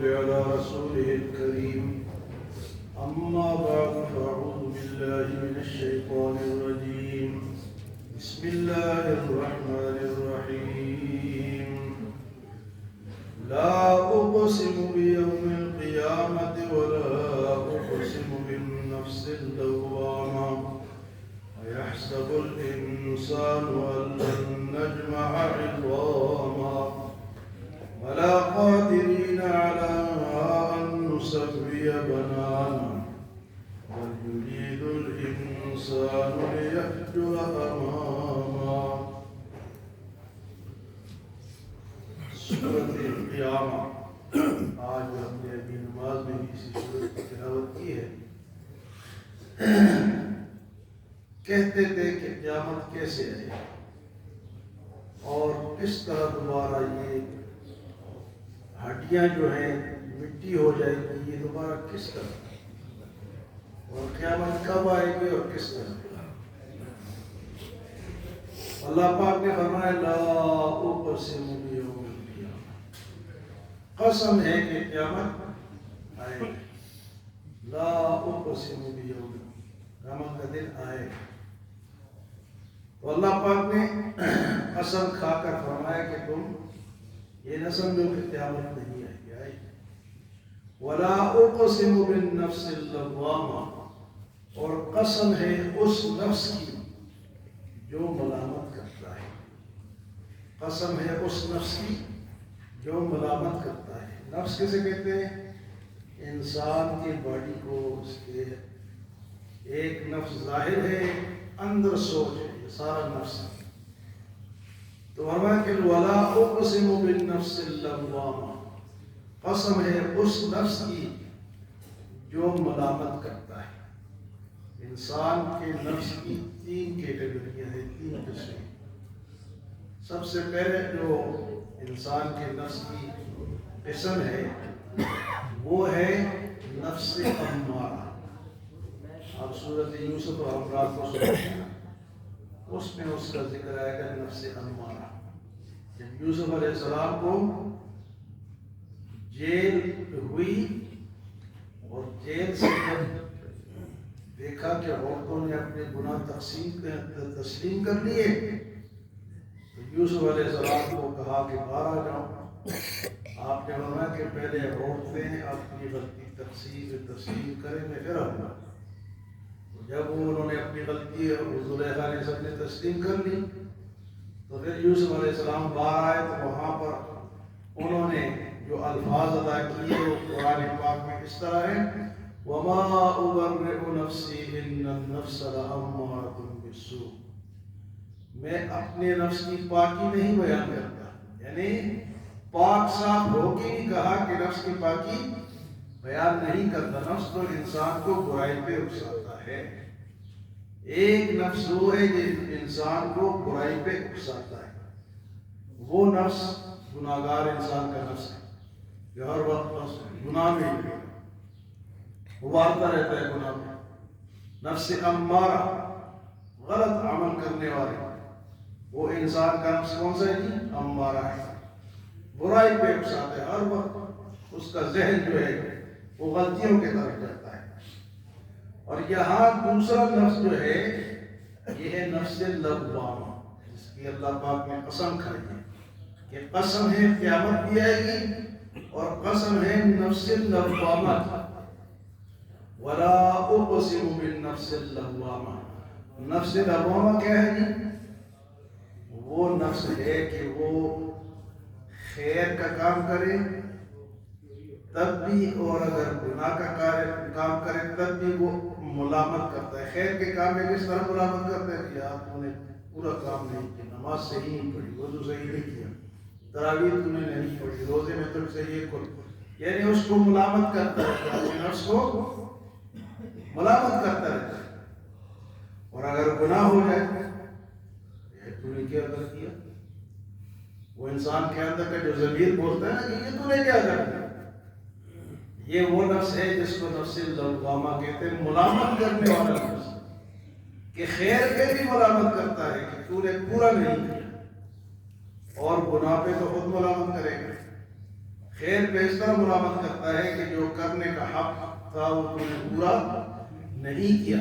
على رسوله الكريم أما بعد فأعوذ بالله من الشيطان الرجيم بسم الله الرحمن الرحيم لا أقسم بيوم القيامة ولا أقسم بالنفس اللوامة أيحسب الإنسان أن لن نجمع عظاما ولا قادرين على أن نسوي بنانا بل يريد الإنسان ليفجر أماما سورة القیامہ آج ہم نے ابھی نماز میں بھی اسی سورت کی تلاوت کی ہے۔ کہتے تھے کہ قیامت کیسے ہے اور کس طرح دوبارہ یہ ہڈیاں جو ہیں مٹی ہو جائے گی، یہ دوبارہ کس طرح، اور قیامت کب آئے گی اور کس طرح۔ اللہ پاک نے فرمایا لا اقسم بیوم القیامہ، قسم ہے کہ قیامت آئے گی۔ لا اقسم بیوم، قیامت کا دن آئے گا۔ تو اللہ پاک نے قسم کھا کر فرمایا کہ تم یہ نہ سمجھو کہ قیامت نہیں آئے گی، آئے گی۔ وَلَا أُقْسِمُ بِالنَّفْسِ اللَّوَّامَةِ، اور قسم ہے اس نفس کی جو ملامت کرتا ہے۔ قسم ہے اس نفس کی جو ملامت کرتا ہے۔ نفس کسے کہتے ہیں؟ انسان کی باڈی کو، اس کے ایک نفس ظاہر ہے، اندر سوچ ہے، یہ سارا نفس ہے۔ تو فرمایا کہ وَلَا أُقْسِمُ بِالنَّفْسِ اللَّوَّامَةِ، قسم ہے اس نفس کی جو ملامت کرتا ہے۔ انسان کے نفس کی تین کیٹیگریاں ہیں، تین قسمیں۔ سب سے پہلے جو انسان کے نفس کی قسم ہے وہ ہے نفس امارہ۔ آپ سورۃ یوسف اور امراض کو سنتے ہیں، اس میں اس کا ذکر آئے گا نفس امارہ۔ جب یوسف علیہ السلام کو جیل ہوئی اور جیل سے جب دیکھا کہ عورتوں نے اپنے گناہ تسلیم کر لیے تو یوسف علیہ السلام کو کہا کہ باہر آ جاؤ۔ آپ نے فرمایا کہ پہلے عورتیں اپنی غلطی تسلیم کریں میں پھر آؤں گا۔ جب انہوں نے اپنی غلطی زلیخا نے سب نے تسلیم کر لی تو پھر یوسف علیہ السلام باہر آئے تو وہاں پر انہوں نے جو الفاظ ادا کیے وہ قرآن پاک میں اس طرح ہے وَمَا أُبَرِّئُ نَفْسِي إِنَّ النَّفْسَ لَأَمَّارَةٌ بِالسُّوءِ، میں اپنے نفس کی پاکی نہیں بیان کرتا، یعنی پاک صاف ہو کے نہیں کہا کہ نفس کی پاکی بیان نہیں کرتا۔ نفس تو انسان کو برائی پہ اکساتا ہے۔ ایک نفس وہ ہے جو انسان کو برائی پہ اکساتا ہے، وہ نفس گناہگار انسان کا نفس ہے جو ہر وقت گناہ میں ابھارتا رہتا ہے، گناہ میں۔ نفس امارہ غلط عمل کرنے والے، وہ انسان کا نفس کون سا ہے جی؟ امارہ ہے، برائی پہ اکساتا ہے، ہر وقت اس کا ذہن جو ہے وہ غلطیوں کی طرف جاتا ہے۔ اور یہاں دوسرا نفس جو ہے یہ ہے نفس لوامہ، جس کی اللہ پاک نے قسم کھائی ہے کہ قسم ہے قیامت بھی آئے گی اور قسم ہے نفس لوامہ۔ وَلَا أُقْسِمُ بِالنَّفْسِ اللَّوَّامَةِ، نفس لوامہ کیا ہے جی؟ وہ نفس ہے کہ وہ خیر کا کام کرے تب بھی، اور اگر گناہ کا کام کرے تب بھی وہ ملامت کرتا ہے۔ خیر کے کام میں کس طرح ملامت کرتا ہے کہ آپ نے پورا کام نہیں کیا، نماز صحیح نہیں پڑھی، وضو صحیح نہیں کیا، تراویح تم نے نہیں پڑھی، روزے میں تم سے یہ کر، یعنی اس کو ملامت کرتا ہے، اپنے نفس کو ملامت کرتا رہتا ہے۔ اور اگر گناہ ہو جائے تو نے کیا کر دیا، وہ انسان کے اندر کا جو ضمیر بولتا ہے نا کہ یہ تو نے کیا کر دیا، یہ وہ نفس ہے جس کو نفس لوامہ کہتے ہیں، ملامت کرنے والا نفس، کہ خیر پہ بھی ملامت کرتا ہے کہ تو نے پورا نہیں کیا، اور گناہ پہ تو خود ملامت کرے گا۔ خیر پہ اس طرح ملامت کرتا ہے کہ جو کرنے کا حق تھا وہ تو نے پورا نہیں کیا،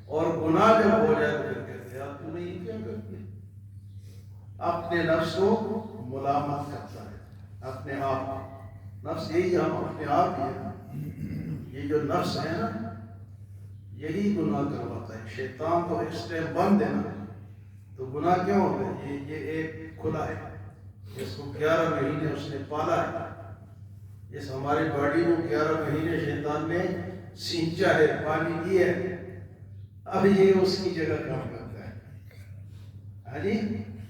اور گناہ جب ہو جائے تو پھر کہتے ہیں آپ تو نے یہ کیا کر دیا۔ اپنے نفس کو ملامت کرتا ہے، اپنے آپ، نفس یہی ہم اپنے آپ ہی ہیں، یہ جو نفس ہے نا یہی گناہ کرواتا ہے۔ شیطان تو اس ٹائم بند ہے نا، تو گناہ کیوں ہوتے ہیں؟ یہ ایک کھلا ہے، اس کو 11 مہینے اس نے پالا ہے، اس ہماری باڈی کو 11 مہینے شیطان نے سینچا ہے، پانی دیا ہے، اب یہ اس کی جگہ کام کرتا ہے۔ ہاں جی،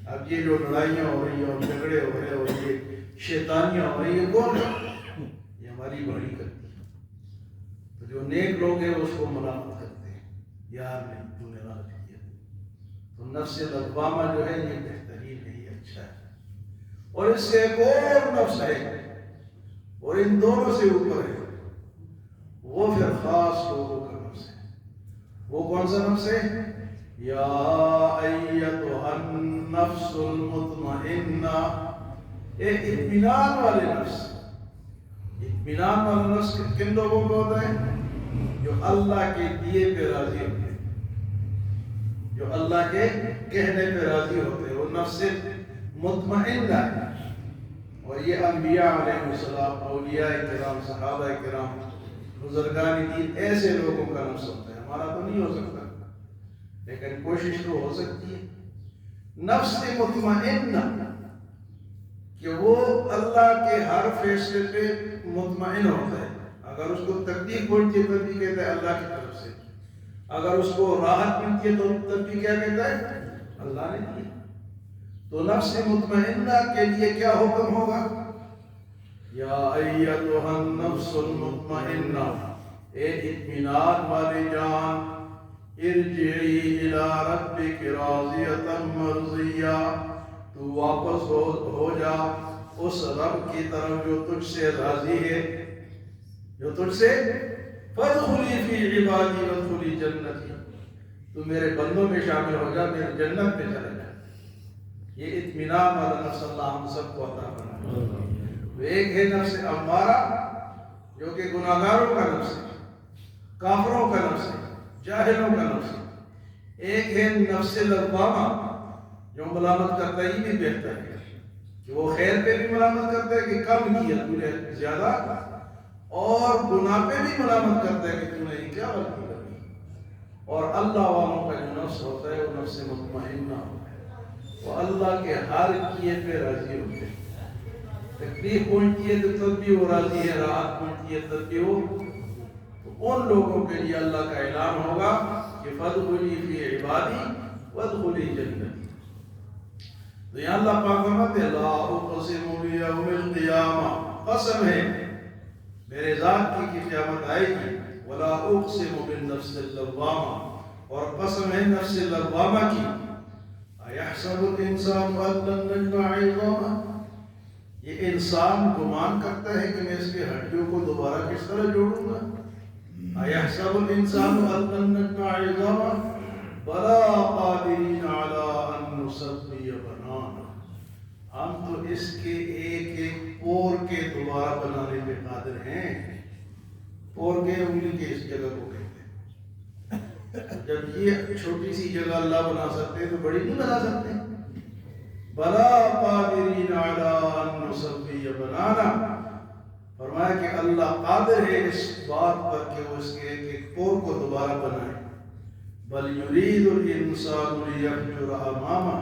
اب یہ جو لڑائیاں ہو رہی ہیں اور جھگڑے ہو رہے ہیں اور یہ شیطانیاں ہو رہی ہیں، کون یہ ہماری باڈی کرتی ہے۔ تو جو نیک لوگ ہیں اس کو ملامت کرتے ہیں، یار نہیں تو نے غلط کیا۔ تو نفس لوامہ جو ہے یہ بہترین ہے، یہ اچھا ہے۔ اور اس سے ایک اور نفس ہے اور ان دونوں سے اوپر ہے، وہ پھر خاص لوگوں کا نفس ہے۔ وہ کون سا نفس ہے؟ یا ایتھا النفس المطمئنہ، ایک اطمینان والے نفس۔ اطمینان والا نفس کن لوگوں کو ہوتا ہے؟ جو اللہ کے دیے پہ راضی ہوتے ہیں، جو اللہ کے کہنے پہ راضی ہوتے ہیں، وہ نفس مطمئنہ ہے۔ اور یہ انبیاء علیہ السلام، اولیاء کرام، صحابہ کرام، بزرگان دین، ایسے لوگوں کا نفس ہوتا ہے۔ ہمارا تو نہیں ہو سکتا لیکن کوشش تو ہو سکتی ہے۔ نفس مطمئنہ کہ وہ اللہ کے ہر فیصلے پہ مطمئن ہوتا ہے۔ اگر اس کو تکلیف پہنچتی ہے تو بھی کہتا ہے اللہ کی طرف سے، اگر اس کو راحت ملتی ہے تو تب بھی کیا کہتا ہے؟ اللہ نے دی۔ تو نفس مطمئنہ کے لیے کیا حکم ہوگا؟ یا ایتھا النفس المطمئنہ، اے اطمینان والی جان، ارجعی الی ربک راضیۃ مرضیہ، تو واپس ہو جا اس رب کی طرف جو تجھ سے راضی ہے، جو تجھ سے فادخلی فی عبادی وادخلی جنتی، تو میرے بندوں میں شامل ہو جا، میرے جنت میں چلا جا۔ یہ اطمینان والا نفس اللہ ہم سب کو عطا فرمائے۔ تو ایک ہے نفس امارہ جو کہ گناہگاروں کا نفس ہے، کافروں کا نفس ہے، جاہلوں کا نفس ہے۔ ایک ہے نفس لوامہ جو ملامت کرتا ہے، یہ بھی بہتر ہے کہ وہ خیر پہ بھی ملامت کرتا ہے کہ کم کیا تو نے زیادہ، اور گناہ پہ بھی ملامت کرتا ہے کہ تو نے کیا غلطی کری۔ اور اللہ والوں کا جو نفس ہوتا ہے وہ نفس مطمئنہ ہوتا ہے، وہ اللہ کے ہر کیے پہ راضی ہوتے ہیں۔ تکلیف پہنچتی ہے تو تب بھی وہ راضی ہے، راحت پہنچتی ہے تب بھی وہ۔ تو ان لوگوں کے لیے اللہ کا اعلان ہوگا کہ فادخلی فی عبادی وادخلی جنتی۔ تو یہاں اللہ پاک فرماتے ہیں لا اقسم بیوم القیامہ، قسم ہے میرے ذات کی کہ قیامت آئے گی، ولا اقسم بالنفس اللوامہ، اور قسم ہے نفس لوامہ کی۔ ایحسب الانسان ان لن نجمع عظامہ، یہ انسان گمان کرتا ہے کہ میں اس کی ہڈیوں کو دوبارہ کس طرح جوڑوں گا۔ ایحسب الانسان ان لن نجمع عظامہ بلا قادرین علی ان نسوی بنانا، ہم تو اس کے ایک ایک پور کے دوبارہ بنانے پہ قادر ہیں۔ پور کے انگلی کے اس جگہ کو کہتے ہیں، جب یہ چھوٹی سی جگہ اللہ بنا سکتے ہیں تو بڑی نہیں بنا سکتے۔ بلا قادرین علی ان نسوی بنانا، فرمایا کہ اللہ قادر ہے اس بات پر کہ وہ اس کے ایک ایک پور کو دوبارہ بنائے۔ بل یرید الانسان لیفجر امامہ،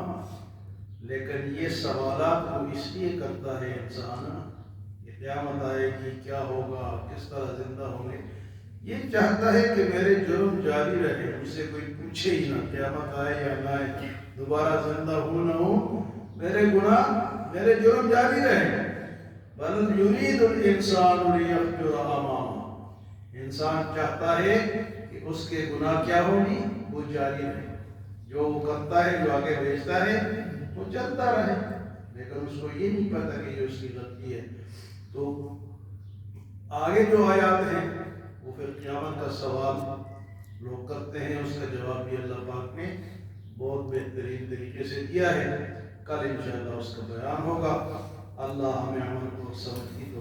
لیکن یہ سوالات وہ اس لیے کرتا ہے انسان کہ قیامت آئے گی، کیا ہوگا، کس طرح زندہ ہوں گے، یہ چاہتا ہے کہ میرے جرم جاری رہے، مجھ سے کوئی پوچھے ہی نہ، قیامت آئے یا نہ آئے، دوبارہ زندہ ہوں نہ ہوں، میرے گناہ، میرے جرم جاری رہے۔ بل یرید الانسان لیفجر امامہ، انسان چاہتا ہے کہ اس کے گناہ کیا ہوگی، وہ جاری رہے، جو وہ کرتا ہے، جو آگے بھیجتا ہے وہ چلتا رہے، لیکن اس کو یہ نہیں پتا کہ یہ اس کی غلطی ہے۔ تو آگے جو آیات ہیں وہ پھر قیامت کا سوال لوگ کرتے ہیں، اس کا جواب بھی اللہ پاک نے بہت بہترین طریقے سے دیا ہے۔ کل انشاءاللہ اس کا بیان ہوگا۔ اللہ ہمیں عمل کو سمجھ کی